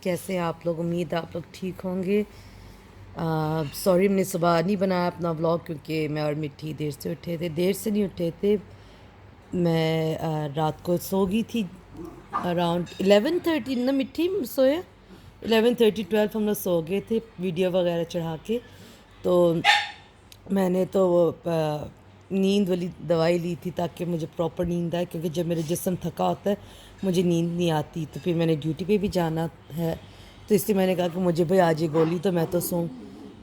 कैसे हैं आप लोग? उम्मीद है आप लोग ठीक होंगे। सॉरी मैंने सुबह नहीं बनाया अपना व्लॉग क्योंकि मैं और मिट्टी देर से उठे थे। देर से नहीं उठे थे, मैं रात को सो गई थी अराउंड 11:30 ना मिट्टी सोए। 11:30 12 हम लोग सो गए थे वीडियो वगैरह चढ़ा के। तो मैंने तो वो नींद वाली दवाई ली थी ताकि मुझे प्रॉपर नींद आए, क्योंकि जब मेरा जिस्म थका होता है मुझे नींद नहीं आती। तो फिर मैंने ड्यूटी पे भी जाना है, तो इसलिए मैंने कहा कि मुझे भाई आज ये गोली तो मैं तो सोऊं।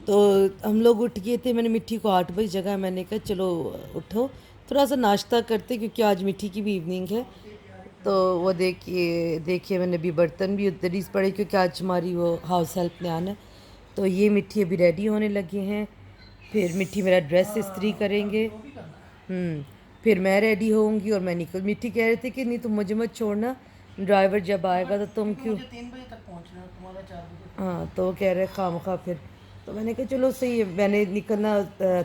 तो हम लोग उठ गए थे, मैंने मिट्टी को 8 बजे जगह, मैंने कहा चलो उठो थोड़ा सा नाश्ता करते क्योंकि आज मिट्टी की भी इवनिंग है। तो वो देखिए देखिए मैंने अभी बर्तन भी उधर ही पड़े क्योंकि आज हमारी वो हाउस हेल्प ने आना है। तो ये मिट्टी अभी रेडी होने लगे हैं, फिर मिट्टी मेरा ड्रेस इस्त्री करेंगे। फिर मैं रेडी होऊंगी और मैं निकल। मिट्टी कह रहे थे कि नहीं तुम मुझे मत छोड़ना, ड्राइवर जब आएगा तो तुम क्यों। मुझे 3 बजे तक पहुंचना है, तुम्हारा 4 बजे। हाँ तो वो कह रहे खामखा फिर। तो मैंने कहा चलो सही है, मैंने निकलना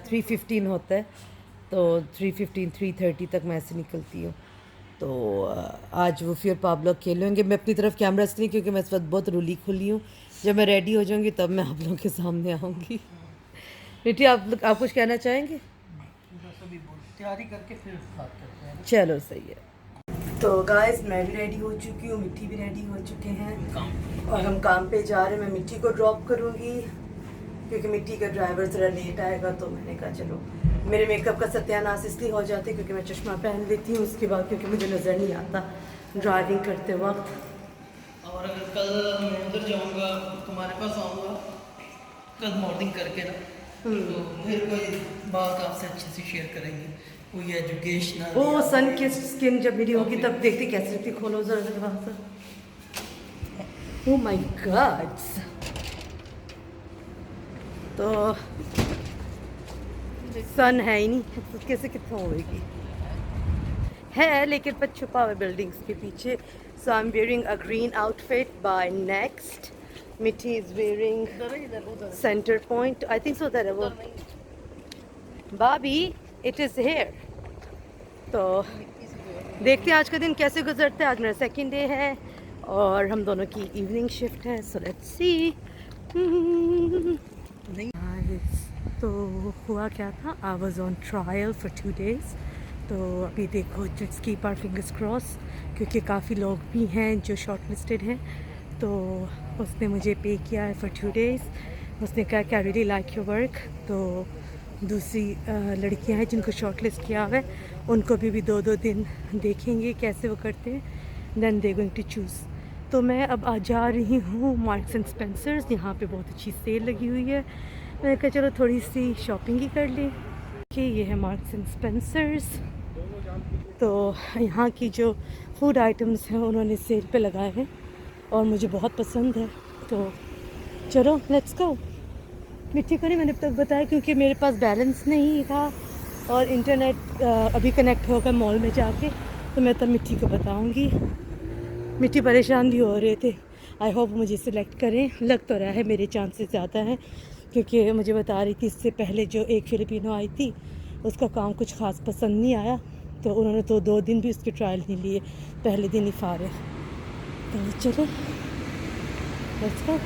3:15 होता है, तो 3:15 3:30 तक मैं ऐसे निकलती हूँ। तो आज वो फिर पाब्लो खेलेंगे। मैं अपनी तरफ कैमरा इसलिए क्योंकि मैं इस वक्त बहुत रुली खुली हूँ। जब मैं रेडी हो जाऊँगी तब मैं आप लोगों के सामने आऊँगी। बेटी आप कुछ कहना चाहेंगे? बस अभी बोल तैयारी करके फिर बात करते हैं। चलो सही है। तो गाइस मैं भी रेडी हो चुकी हूँ, मिट्टी भी रेडी हो चुके हैं और हम काम पे जा रहे हैं। मैं मिट्टी को ड्रॉप करूँगी क्योंकि मिट्टी का ड्राइवर ज़रा लेट आएगा। तो मैंने कहा चलो, मेरे मेकअप का सत्यानाश इसलिए हो जाती है क्योंकि मैं चश्मा पहन लेती हूँ उसके बाद, क्योंकि मुझे नज़र नहीं आता ड्राइविंग करते वक्त। और अगर कल मैं उधर जाऊंगा, तुम्हारे पास आऊंगा कल मॉर्निंग करके ना, तो फिर कोई बात आपसे अच्छे से शेयर करेंगे, कोई एजुकेशनल। ओ सन की स्किन जब मेरी होगी तब देखती कैसे लगती। खोलो ज़रा वहाँ से। Oh my God. तो सन है ही नहीं तो कैसे कितना होएगी, है लेकिन पर छुपा हुआ बिल्डिंग्स के पीछे। So I am wearing a green outfit by next. Mitti is wearing centre point, I think so that वो बाबी इट इज हेयर। तो देखते हैं आज का दिन कैसे गुजरता है। आज मेरा सेकंड डे है और हम दोनों की इवनिंग शिफ्ट है, सो लेट्स सी। तो हुआ क्या था, I was on trial for 2 days। तो अभी देखो just keep our fingers cross क्योंकि काफ़ी लोग भी हैं जो शॉर्ट लिस्टेड हैं। तो उसने मुझे पे किया है फॉर 2 days। उसने कहा कि I really like your work. तो दूसरी लड़कियां हैं जिनको शॉर्ट लिस्ट किया हुआ है, उनको भी 2-2 दिन देखेंगे कैसे वो करते हैं, then they going to choose. तो मैं अब आ जा रही हूँ मार्क्स एंड स्पेंसर्स। यहाँ पे बहुत अच्छी सेल लगी हुई है, मैंने कहा चलो थोड़ी सी शॉपिंग ही कर लें। कि ये है मार्क्स एंड स्पेंसर्स। तो यहाँ की जो फूड आइटम्स हैं उन्होंने सेल पे लगाए हैं और मुझे बहुत पसंद है। तो चलो लेट्स गो। मिट्टी को नहीं मैंने अब तक बताया क्योंकि मेरे पास बैलेंस नहीं था और इंटरनेट अभी कनेक्ट होगा मॉल में जाके, तो मैं तब मिट्टी को बताऊँगी। मिट्टी परेशान भी हो रहे थे, आई होप मुझे सिलेक्ट करें। लग तो रहा है मेरे चांसेस ज़्यादा हैं क्योंकि मुझे बता रही थी इससे पहले जो एक फ़िलिपिनो आई थी उसका काम कुछ ख़ास पसंद नहीं आया, तो उन्होंने तो 2 दिन भी उसके ट्रायल नहीं लिए, पहले दिन ही फारे। तो चलो लेट्स गो।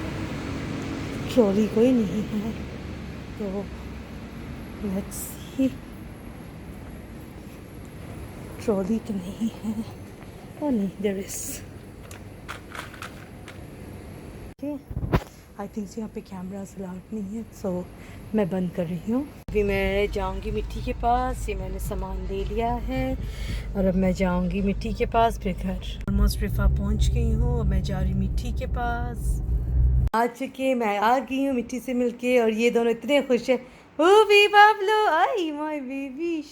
ट्रॉली कोई नहीं है तो लेट्स सी। ट्रॉली तो नहीं है, और नहीं देयर इज़। आई थिंक यहाँ पे कैमरास अलाउड नहीं है, सो मैं बंद कर रही हूँ। अभी मैं जाऊँगी मिट्टी के पास, ये मैंने सामान ले लिया है और अब मैं जाऊँगी मिट्टी के पास फिर घर। ऑलमोस्ट रिफा पहुँच गई हूँ, अब मैं जा रही मिट्टी के पास। आ चुके, मैं आ गई हूँ मिट्टी से मिलके और ये दोनों इतने खुश हैं। ओ भी बाबलो आई माय बेबी।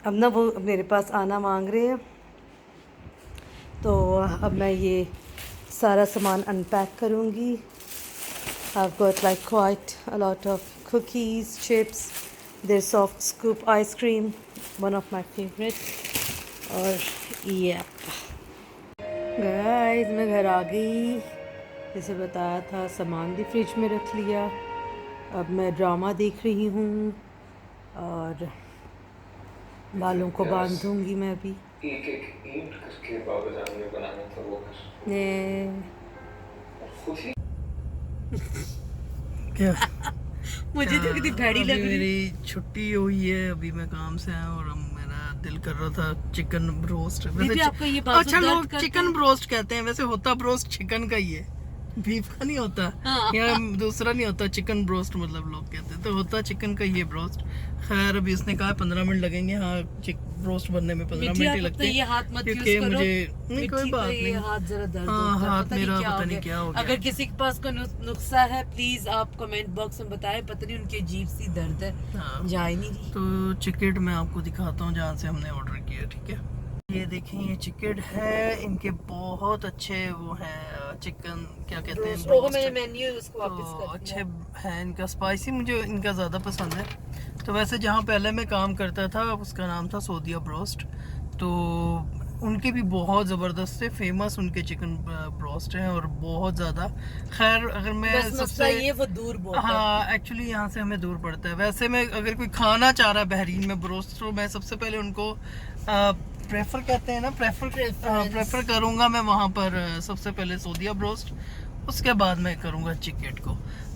अब ना वो मेरे पास आना मांग रहे हैं, तो अब मैं ये सारा सामान अनपैक करूँगी। I've got like quite a lot of cookies, chips, their soft scoop ice cream, one of my favorites. और ये गाइस मैं घर आ गई, जैसे बताया था सामान भी फ्रिज में रख लिया। अब मैं ड्रामा देख रही हूँ और बालों को बांधूंगी मैं भी। एक एक ईंट करके बाबा जान ने बनाना था वो कर। क्या मुझे तो कितनी भैड़ी लग रही मेरी छुट्टी हुई है, अभी मैं काम से आया और अब मेरा दिल कर रहा था चिकन ब्रोस्ट। दीदी, आपका ये बाजू अच्छा, दर्द लोग करता चिकन है? ब्रोस्ट कहते हैं, वैसे होता ब्रोस्ट चिकन का ही है, बीफ का नहीं होता। हाँ। या दूसरा नहीं होता चिकन ब्रोस्ट, मतलब लोग कहते हैं तो होता चिकन का ही है ब्रोस्ट। खैर अभी उसने कहा 15 मिनट लगेंगे। हाँ, ब्रोस्ट बनने में 15 मिठी, मिनट ही आप लगते तो ये हैं, हाथ मत यूज क्योंकि करो। मुझे नहीं, कोई मिठी बात का ये नहीं। हाथ जरा दर्द हाँ, होता है, हाथ पता नहीं मेरा क्या पता हो नहीं गया। क्या हो गया। अगर किसी के पास कोई नुस्खा है प्लीज आप कमेंट बॉक्स में बताएं, पता नहीं उनकी अजीब सी दर्द है, हाँ। जा ही नहीं रही। तो चिकेट मैं आपको दिखाता हूँ जहाँ से हमने ऑर्डर किया, ठीक है। ये देखें, ये चिकेट है, इनके बहुत अच्छे वो हैं चिकन, क्या कहते हैं, वो मैंने मेन्यू उसको वापस तो कर अच्छे दिया। हैं। इनका स्पाइसी मुझे इनका ज़्यादा पसंद है। तो वैसे जहाँ पहले मैं काम करता था उसका नाम था सऊदिया ब्रोस्ट, तो उनके भी बहुत ज़बरदस्त है, फेमस उनके चिकन ब्रोस्ट हैं और बहुत ज़्यादा। खैर अगर मैं बस मसला ये वो दूर बहुत है। हाँ, एक्चुअली यहाँ से हमें दूर पड़ता है। वैसे मैं अगर कोई खाना चाह रहा है बहरीन में ब्रोस्ट, तो मैं सबसे पहले उनको प्रेफर कहते हैं ना, प्रेफर करूँगा मैं वहाँ पर सबसे पहले सऊदिया ब्रोस्ट, उसके बाद मैं करूँगा चिकेट को।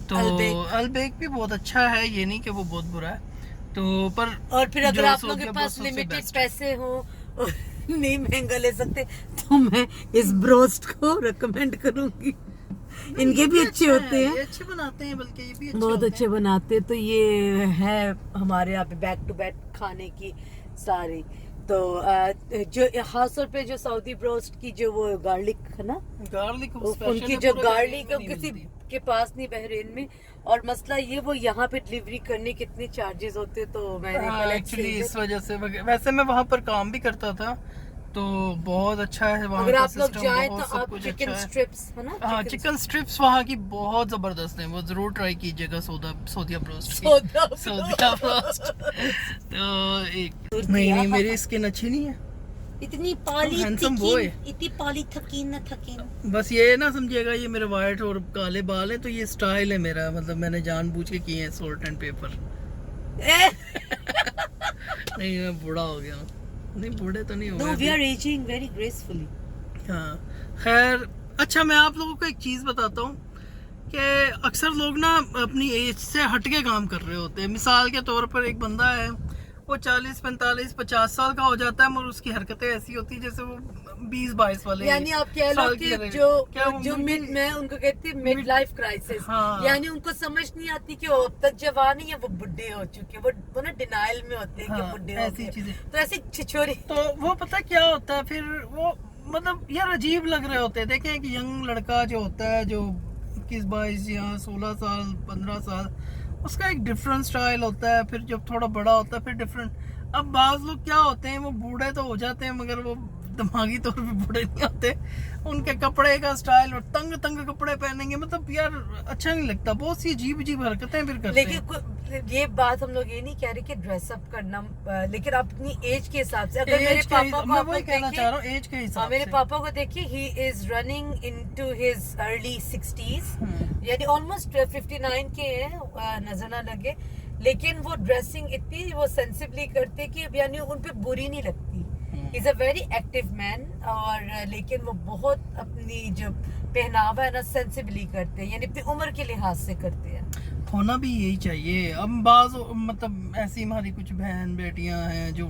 तो अलबेक भी बहुत अच्छा है, ये नहीं कि वो बहुत बुरा है। तो पर और फिर अगर जो आप लोगों के सऊदिया पास ब्रोस्ट सबसे लिमिटेड best है। पैसे हो और नहीं महंगा ले सकते तो मैं इस ब्रोस्ट को रिकमेंड करूंगी। इनके भी अच्छे होते हैं, ये अच्छे बनाते हैं, बल्कि ये भी अच्छे बहुत होते अच्छे बनाते हैं। तो ये है हमारे यहाँ पे बैक टू बैक खाने की सारी। तो जो खास तौर पे जो सऊदी ब्रोस्ट की जो वो गार्लिक है ना, हैं। गार्लिक उनकी जो गार्लिक किसी के पास नहीं बहरीन में। और मसला ये वो यहाँ पे डिलीवरी करने कितने चार्जेस होते, तो मैंने एक्चुअली इस वजह से वैसे मैं वहाँ पर काम भी करता था, तो बहुत अच्छा है वहाँ अगर का आप लोग सिस्टम, जाएं तो बहुत सब आप कुछ चिकन अच्छा है। स्ट्रिप्स है ना, हाँ, चिकन स्ट्रिप्स वहाँ की बहुत जबरदस्त हैं, वो जरूर ट्राई कीजिएगा सऊदिया ब्रोस्ट की। सऊदिया ब्रोस्ट। तो एक नहीं, मेरी स्किन अच्छी नहीं है, इतनी पाली handsome boy। इतनी पाली थकीन न थकीन। बस ये ना समझिएगा, ये मेरे वाइट और काले बाल हैं, तो ये स्टाइल है मेरा, मतलब मैंने जानबूझ के किए हैं, सॉल्ट एंड पेपर। नहीं, मैं बूढ़ा हो गया हूँ। नहीं, बूढ़े तो नहीं हो No, we गए are aging very gracefully. हाँ, खैर अच्छा, मैं आप लोगों को एक चीज़ बताता हूँ कि अक्सर लोग ना अपनी एज से हटके काम कर रहे होते हैं। मिसाल के तौर पर एक बंदा है, वो 40, 45, 50 साल का हो जाता है, मगर उसकी हरकतें ऐसी होती है जैसे वो 20-22 वाले यानी आप कह लो साल कि की लगे। जो मैं उनको कहती हूँ मिड लाइफ क्राइसिस। हाँ। यानी उनको समझ नहीं आती कि वो अब तक जवान है या वो बुढ़े हो चुके हैं। वो ना डिनाइल में होते हैं कि हाँ, बुढ़े हो ऐसी गए। चीजें। तो ऐसी छिछोरी। तो वो पता क्या होता है फिर, वो मतलब यार अजीब लग रहे होते हैं। देखें, एक यंग लड़का जो होता है, जो 21-22 या 16 साल 15 साल, उसका एक डिफरेंट स्टाइल होता है। फिर जब थोड़ा बड़ा होता है फिर डिफरेंट। अब बाज लोग क्या होते हैं, वो बूढ़े तो हो जाते हैं मगर वो दिमागी तौर पे बूढ़े नहीं होते। उनके कपड़े का स्टाइल और तंग तंग कपड़े पहनेंगे, मतलब यार अच्छा नहीं लगता। बहुत सी अजीब अजीब हरकतें फिर करते हैं। लेकिन ये बात हम लोग ये नहीं कह रहे कि ड्रेसअप करना, लेकिन अपनी एज के हिसाब से। अगर मेरे पापा को मैं आप वही लोग कहना चाह रहा हूँ, देखिए, एज के हिसाब मेरे से। पापा को देखिए, he is running into his early 60s, यानी ऑलमोस्ट 59 के हैं, नजर ना लगे। लेकिन वो ड्रेसिंग इतनी वो सेंसिबली करते कि यानी उन पे बुरी नहीं लगती। Is a very active man, और लेकिन वो बहुत अपनी जो पहनावा है ना सेंसिबली करते हैं, यानी अपनी उम्र के लिहाज से करते हैं। होना भी यही चाहिए। अब बाज मतलब ऐसी हमारी कुछ बहन बेटियां हैं जो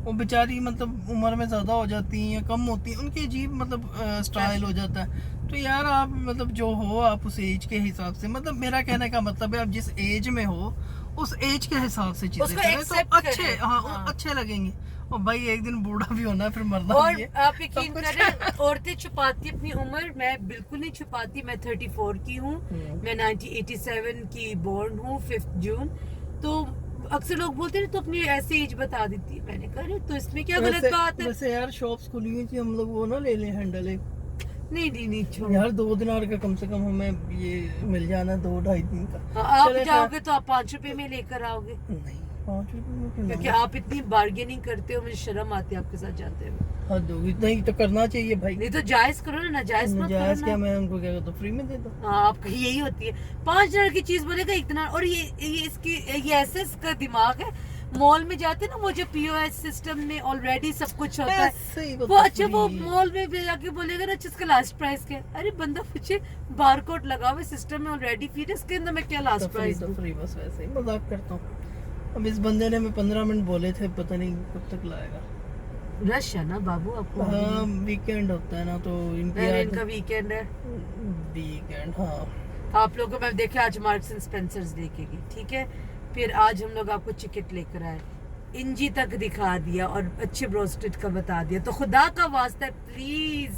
वो बेचारी मतलब उम्र में ज़्यादा हो जाती हैं या कम होती हैं, उनकी अजीब मतलब स्टाइल हो जाता है। तो यार आप मतलब जो हो, आप उस एज के हिसाब से, मतलब मेरा कहने का मतलब है आप जिस एज में हो उस एज के हिसाब से चीजें करें तो अच्छे, हाँ, अच्छे लगेंगे। और भाई एक दिन बूढ़ा भी होना है, फिर मरना और भी है। आप यकीन करें, औरतें छुपाती अपनी उम्र, मैं बिल्कुल नहीं छुपाती। मैं 34 की हूँ, मैं 1987 की बोर्न हूँ, 5 जून। तो अक्सर लोग बोलते हैं तो अपनी ऐसी एज बता देती है। मैंने कहा तो इसमें क्या गलत बात है? वैसे यार शॉप्स खुली हुई थी, हम लोग वो ना ले लें हैंडल एक। नहीं छोड़ो यार 2 दिनार का कम से कम हमें ये मिल जाना, 2-2.5 दिन का। हाँ, आप जाओगे तो आप 5 रुपए में लेकर आओगे? नहीं, 5 रुपए में क्यों? क्योंकि आप इतनी बार्गेनिंग करते हो, मुझे शर्म आती है आपके साथ जाते हुए। हद होगी, इतना ही तो करना चाहिए भाई। नहीं तो जायज करो ना, नाजायज मत जायज करो क्या, ना। मैं उनको क्या कहता हूँ, फ्री में दे दो। हाँ, आपकी यही होती है। 5 दिनार की चीज बोलेगा 1 दिनार। और ये इसकी ये ऐसे इसका दिमाग है, मॉल में जाते ना, वो जो पीओएस सिस्टम में ऑलरेडी सब कुछ होता है, ऐसे ही वो अच्छा वो मॉल में भी जाके बोलेगा ना इसका लास्ट प्राइस क्या है। अरे बंदा पूछे बारकोड लगा हुआ सिस्टम में ऑलरेडी, फिर इसके अंदर मैं क्या लास्ट प्राइस दूं? फ्री बस वैसे ही मजाक करता हूँ। अब इस बंदे ने मैं 15 मिनट बोले थे, पता नहीं कब तक लाएगा। रश है ना बाबू आपको? हाँ वीकेंड होता है ना, तो इनका वीकेंड है। वीकेंड हाँ। आप लोगों को मैं देखे आज मार्क्स एंड स्पेंसर्स देखेगी, ठीक है। फिर आज हम लोग आपको चिकट लेकर आए, इंजी तक दिखा दिया और अच्छे ब्रोस्टेड का बता दिया। तो खुदा का वास्ता है please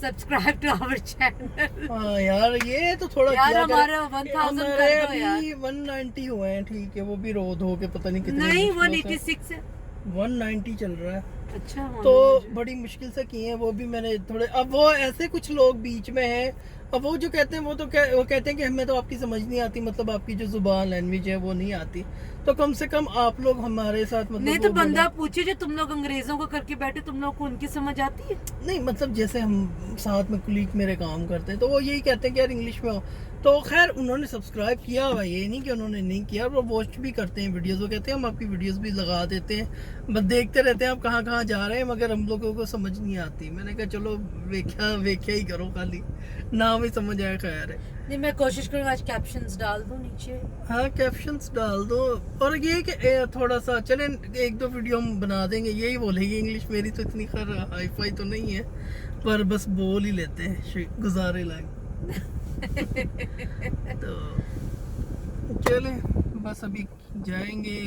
subscribe to our channel. हाँ यार ये तो थोड़ा यार किया हमारे करें। 1000 हमारे कर दो यार। अभी 190 हुए हैं, ठीक है, वो भी रोड हो के पता नहीं कितने नहीं मुश्किलों से। 186 है। 190 चल रहा है। अच्छा तो बड़ी मुश्किल से किए हैं वो भी मैंने थोड़े। अब वो ऐसे कुछ लोग बीच में हैं, अब वो जो कहते हैं वो तो वो कहते हैं कि हमें तो आपकी समझ नहीं आती, मतलब आपकी जो जुबान लैंग्वेज है वो नहीं आती, तो कम से कम आप लोग हमारे साथ मतलब नहीं तो बंदा पूछे जो तुम लोग अंग्रेजों को करके बैठे, तुम लोग को उनकी समझ आती है? नहीं मतलब जैसे हम साथ में कुलीग मेरे काम करते हैं तो वो यही कहते हैं कि यार इंग्लिश में हो। तो खैर उन्होंने सब्सक्राइब किया हुआ, ये नहीं कि उन्होंने नहीं किया, वो वॉच भी करते हैं वीडियोस। वो कहते हैं हम आपकी वीडियोस भी लगा देते हैं, बस देखते रहते हैं आप कहाँ कहाँ जा रहे हैं, मगर हम लोगों को समझ नहीं आती। मैंने कहा चलो वेख्या ही करो, खाली नाम ही समझ आया। खैर है, नहीं मैं कोशिश करूँगा आज कैप्शंस डाल दूं नीचे। हाँ कैप्शंस डाल दो। और ये कि थोड़ा सा चलें एक दो वीडियो हम बना देंगे, यही बोलेगी। इंग्लिश मेरी तो इतनी खैर हाई फाई तो नहीं है, पर बस बोल ही लेते हैं गुजारे लायक। तो चलें बस अभी जाएंगे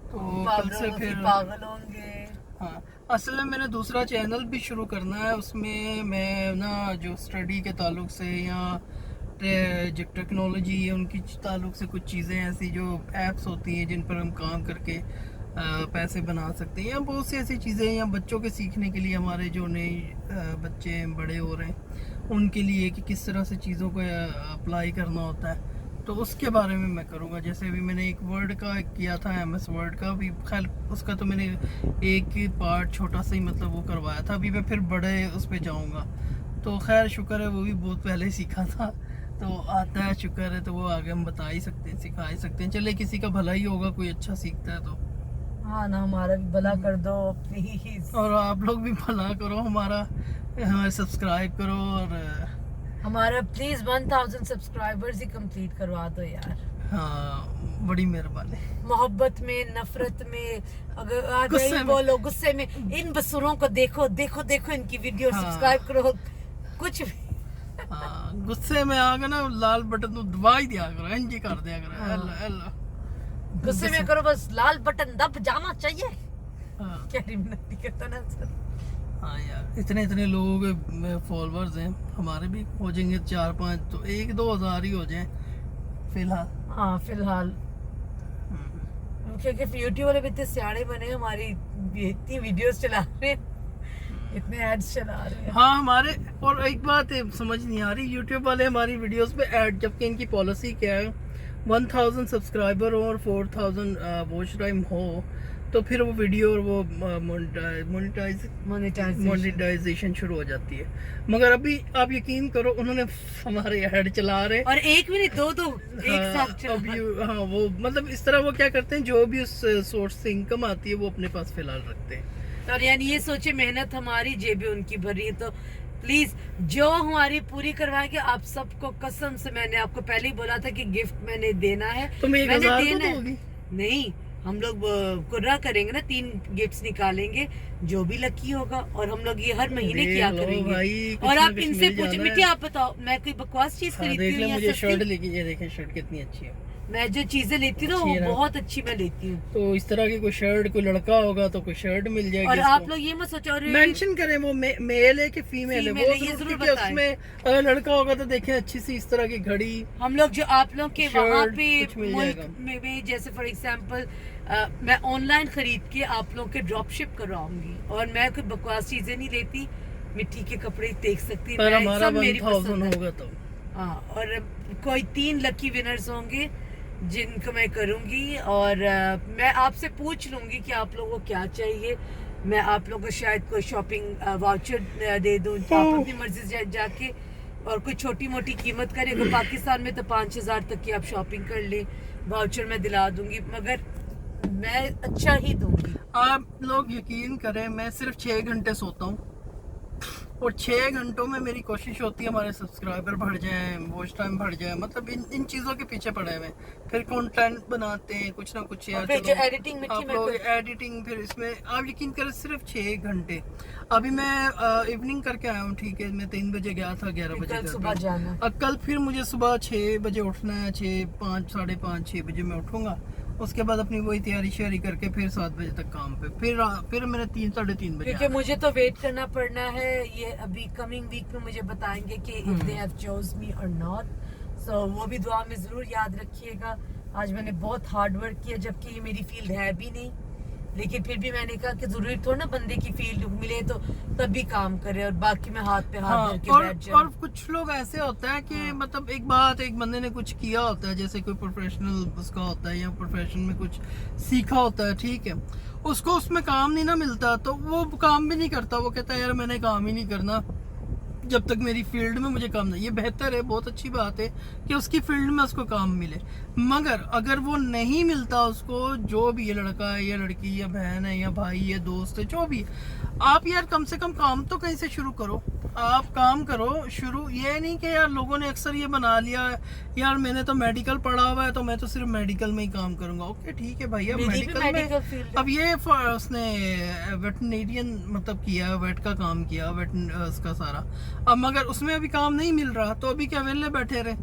तो कल से फिर पागल होंगे। हाँ असल में मैंने दूसरा चैनल भी शुरू करना है, उसमें मैं ना जो स्टडी के ताल्लुक से या जो टेक्नोलॉजी है उनकी ताल्लुक से कुछ चीज़ें ऐसी जो ऐप्स होती हैं जिन पर हम काम करके पैसे बना सकते हैं, या बहुत सी ऐसी चीज़ें, या बच्चों के सीखने के लिए, हमारे जो नए बच्चे बड़े हो रहे हैं उनके लिए कि किस तरह से चीज़ों को अप्लाई करना होता है, तो उसके बारे में मैं करूँगा। जैसे अभी मैंने एक वर्ड का किया था, MS वर्ड का भी, खैर उसका तो मैंने एक ही पार्ट छोटा सा ही मतलब वो करवाया था, अभी मैं फिर बड़े उस पर जाऊँगा। तो खैर शुक्र है वो भी बहुत पहले ही सीखा था, तो आता है, शुक्र है। तो वो आगे हम बता ही सकते हैं, सिखा ही सकते हैं। चले किसी का भला ही होगा, कोई अच्छा सीखता है तो। हाँ ना, हमारा भी भला कर दो प्लीज, और आप लोग भी भला करो, हमारे सब्सक्राइब करो, और हमारा प्लीज 1000 सब्सक्राइबर्स ही कंप्लीट करवा दो यार। हाँ बड़ी मेहरबानी। मोहब्बत में, नफरत में, अगर आ गुस्से गई में। बोलो गुस्से में, इन बसुरों को देखो देखो देखो इनकी वीडियो हाँ। सब्सक्राइब करो, कुछ भी। हाँ गुस्से में आ गए ना, लाल बटन तो दबा ही दिया करो, एंजी कर दिया करो। हाँ। हेलो हेलो गुस्से में करो, बस लाल बटन दब जाना चाहिए। हाँ। क्या रिमिनती करता ना सर। हाँ यार इतने इतने लोग फॉलोअर्स हैं, हमारे भी हो जाएंगे 4-5, तो 1-2 हज़ार ही हो जाए फिलहाल। हाँ फिलहाल, क्योंकि यूट्यूब वाले भी इतने सियाने बने, हमारी इतनी वीडियोस चला रहे हैं, इतने एड्स चला रहे हैं। हाँ हमारे, और एक बात समझ नहीं आ रही, यूट्यूब वाले हमारी वीडियोस पे ऐड, जबकि इनकी पॉलिसी क्या है 1000 सब्सक्राइबर हो और 4000 वॉच टाइम हो, तो फिर वो वीडियो और वो मोनेटाइजेशन शुरू हो जाती है। मगर अभी आप यकीन करो उन्होंने हमारे ऐड चला रहे, और एक भी नहीं, दो एक साथ चला। हाँ वो मतलब इस तरह वो क्या करते हैं, जो भी उस सोर्स से इनकम आती है वो अपने पास फिलहाल रखते हैं। और यानी ये सोचे मेहनत हमारी, जेबें उनकी भरी है, तो प्लीज जो हमारी पूरी करवाएंगे। आप सबको कसम से, मैंने आपको पहले ही बोला था कि गिफ्ट मैंने देना है, तुम्हें 1000 तो दोगी? नहीं, हम लोग कुर्रा करेंगे ना, 3 गिफ्ट्स निकालेंगे, जो भी लकी होगा, और हम लोग ये हर महीने किया करेंगे। भाई, और आप इनसे पूछे, मिट्टी आप बताओ, मैं कोई बकवास चीज खरीदती हूँ या मुझे सस्ती? शर्ट लेके, ये देखें शर्ट कितनी अच्छी है। मैं जो चीजें लेती हूँ ना अच्छी है वो ना? बहुत अच्छी मैं लेती हूँ। तो इस तरह की कोई शर्ट, कोई लड़का होगा तो कोई शर्ट मिल जाएगी। और आप लोग ये मत सोचो, और मेंशन करें वो मेल है कि फीमेल है, वो ये जरूर क्योंकि बताएं। उसमें अगर लड़का होगा तो देखें अच्छी सी इस तरह की घड़ी, हम लोग जो आप लोग के शर्ट, वहाँ पे कुछ मिल मुल्क जाएगा। में भी, जैसे फॉर एग्जांपल मैं ऑनलाइन खरीद के आप लोग के ड्रॉप शिप करवाऊंगी, और मैं कोई बकवास चीजें नहीं लेती, मिट्टी के कपड़े देख सकती पर मैं, हमारा सब मेरी 1000 पसंद है। होगा तो। हाँ, और कोई 3 लकी विनर्स होंगे जिनको मैं करूंगी, और मैं आपसे पूछ लूंगी कि आप लोगों को क्या चाहिए। मैं आप लोगों को शायद कोई शॉपिंग वाउचर दे दूं, आप अपनी मर्जी से जाके, और कोई छोटी मोटी कीमत करें, अगर पाकिस्तान में तो 5000 तक की आप शॉपिंग कर लें, वाउचर मैं दिला दूंगी। मगर मैं अच्छा ही दूंगी। आप लोग यकीन करें, मैं सिर्फ 6 घंटे सोता हूँ और 6 घंटों में मेरी कोशिश होती है हमारे सब्सक्राइबर बढ़ जाएं, वॉच टाइम बढ़ जाए, मतलब इन चीज़ों के पीछे पड़े हुए हैं। फिर कंटेंट बनाते हैं कुछ ना कुछ यार, फिर जो चलो एडिटिंग में आप लोग एडिटिंग, फिर इसमें आप यकीन करें सिर्फ 6 घंटे। अभी मैं इवनिंग करके आया हूँ, ठीक है, मैं 3 बजे गया था, 11 बजे कल सुबह जाना। अब कल फिर मुझे सुबह 6 बजे उठना है, 6, 5, 5:30, 6 बजे मैं उठूंगा। उसके बाद अपनी वही तैयारी श्यारी करके फिर 7 बजे तक काम पे, फिर मैंने 3, 3:30 बजे क्योंकि मुझे तो वेट करना पड़ना है। ये अभी कमिंग वीक में मुझे बताएंगे कि इफ दे हैव चोज मी और नॉट। सो वो भी दुआ में जरूर याद रखिएगा। आज मैंने बहुत हार्ड वर्क किया, जबकि ये मेरी फील्ड है भी नहीं, लेकिन फिर भी मैंने कहा कि जरूरी थोड़ा ना बंदे की फील्ड मिले तो तभी काम करे और बाकी में हाथ पे हाथ धर के बैठ जाए। और कुछ लोग ऐसे होता है कि मतलब एक बंदे ने कुछ किया होता है, जैसे कोई प्रोफेशनल उसका होता है या प्रोफेशन में कुछ सीखा होता है, ठीक है, उसको उसमें काम नहीं ना मिलता तो वो काम भी नहीं करता। वो कहता है यार मैंने काम ही नहीं करना जब तक मेरी फील्ड में मुझे काम नहीं। ये बेहतर है, बहुत अच्छी बात है कि उसकी फील्ड में उसको काम मिले, मगर अगर वो नहीं मिलता उसको, जो भी ये लड़का है या लड़की या बहन है या भाई या दोस्त है, जो भी है, आप यार कम से कम काम तो कहीं से शुरू करो। आप काम करो शुरू, ये नहीं कि यार लोगों ने अक्सर ये बना लिया यार मैंने तो मेडिकल पढ़ा हुआ है तो मैं तो सिर्फ मेडिकल में ही काम करूंगा। ओके ठीक है भाई, अब मेडिकल में अब ये उसने वेटनेरियन मतलब किया, वेट का काम किया, वेट उसका सारा, अब मगर उसमें अभी काम नहीं मिल रहा तो अभी क्या वेले बैठे रहे?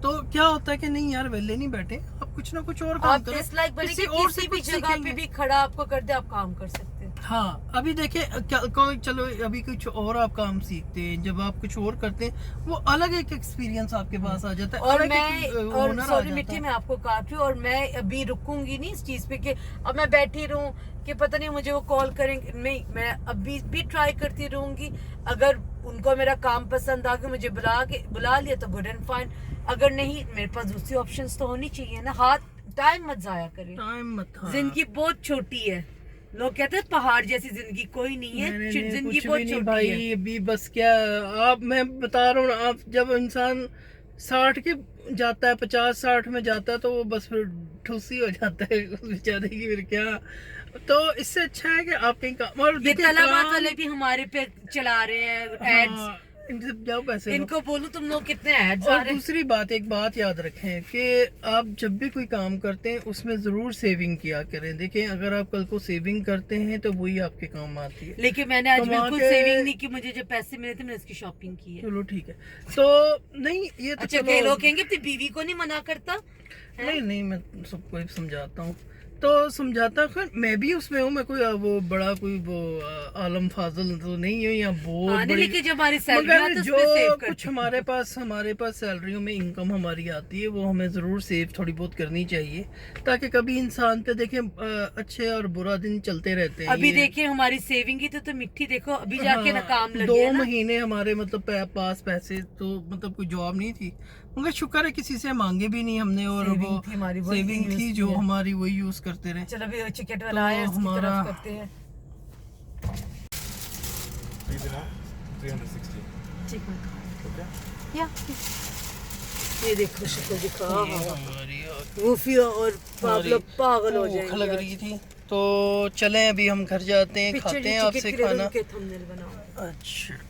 तो क्या होता है कि नहीं यार वेले नहीं बैठे, आप कुछ ना कुछ और काम करो, किसी और से कुछ सीखेंगे। भी खड़ा आपको कर दे, आप काम कर सकते हैं। हाँ अभी देखिए चलो अभी कुछ और आप काम सीखते हैं, जब आप कुछ और करते हैं वो अलग एक एक्सपीरियंस आपके पास आ जाता है। और सॉरी मिट्टी में आपको काट रही हूँ, और मैं अभी रुकूंगी नहीं इस चीज पे कि अब मैं बैठी रहूं कि पता नहीं मुझे वो कॉल करेंगे। नहीं, मैं अभी भी ट्राई करती रहूंगी। अगर उनको मेरा काम पसंद आ गया, मुझे बुला लिया तो गुड एंड फाइन, अगर नहीं मेरे पास दूसरी ऑप्शंस तो होनी चाहिए ना। टाइम मत जाया करें, जिंदगी बहुत छोटी है। लोग कहते हैं पहाड़ जैसी जिंदगी कोई नहीं है, जिंदगी बहुत छोटी भाई है। अभी बस क्या आप, मैं बता रहा हूँ, आप जब इंसान 60 के जाता है, 50-60 में जाता है तो वो बस फिर ठूसी हो जाता है उस बेचारे की, फिर क्या। तो इससे अच्छा है कि आप कहीं काम, और ये तलाबात वाले भी हमारे पे चला रहे हैं एड्स। इनसे जाओ पैसे, इनको बोलूं तुम लोग कितने एड्स आ और रहे हैं। दूसरी बात, एक बात याद रखें कि आप जब भी कोई काम करते हैं उसमें जरूर सेविंग किया करें। देखें अगर आप कल को सेविंग करते हैं तो वही आपके काम आती है। लेकिन मैंने आज बिल्कुल सेविंग नहीं की, मुझे जो पैसे मिले थे मैंने इसकी शॉपिंग की है। चलो ठीक है, तो नहीं ये तो अच्छा कई लोग कहेंगे अपनी बीवी को नहीं मना करता। नहीं मैं सबको समझाता हूँ, तो समझाता खैर मैं भी उसमें हूँ, मैं कोई वो बड़ा कोई वो आलम फाजल तो नहीं हूँ या बहुत बड़ी, लेकिन जब हमारी सैलरी मगर जो कुछ हमारे पास सैलरियों में इनकम हमारी आती है वो हमें जरूर सेव थोड़ी बहुत करनी चाहिए, ताकि कभी इंसान पे देखें अच्छे और बुरा दिन चलते रहते हैं। अभी देखिए हमारी सेविंग की तो मिट्टी देखो, अभी जाके ना काम लगे 2 महीने हमारे मतलब पास पैसे तो मतलब कोई जॉब नहीं थी, मगर शुक्र है किसी से मांगे भी नहीं हमने, और वो सेविंग थी जो हमारी वही यूज करते रहे। चलो अभी चिकट वाला आया, इसकी तरफ करते हैं। 360 चिकन या ये देखो शक्ल दिखा, वूफी और पागल पागल हो जाएंगे। लग रही थी तो चलें अभी हम घर जाते हैं, खाते हैं आपसे खाना। अच्छा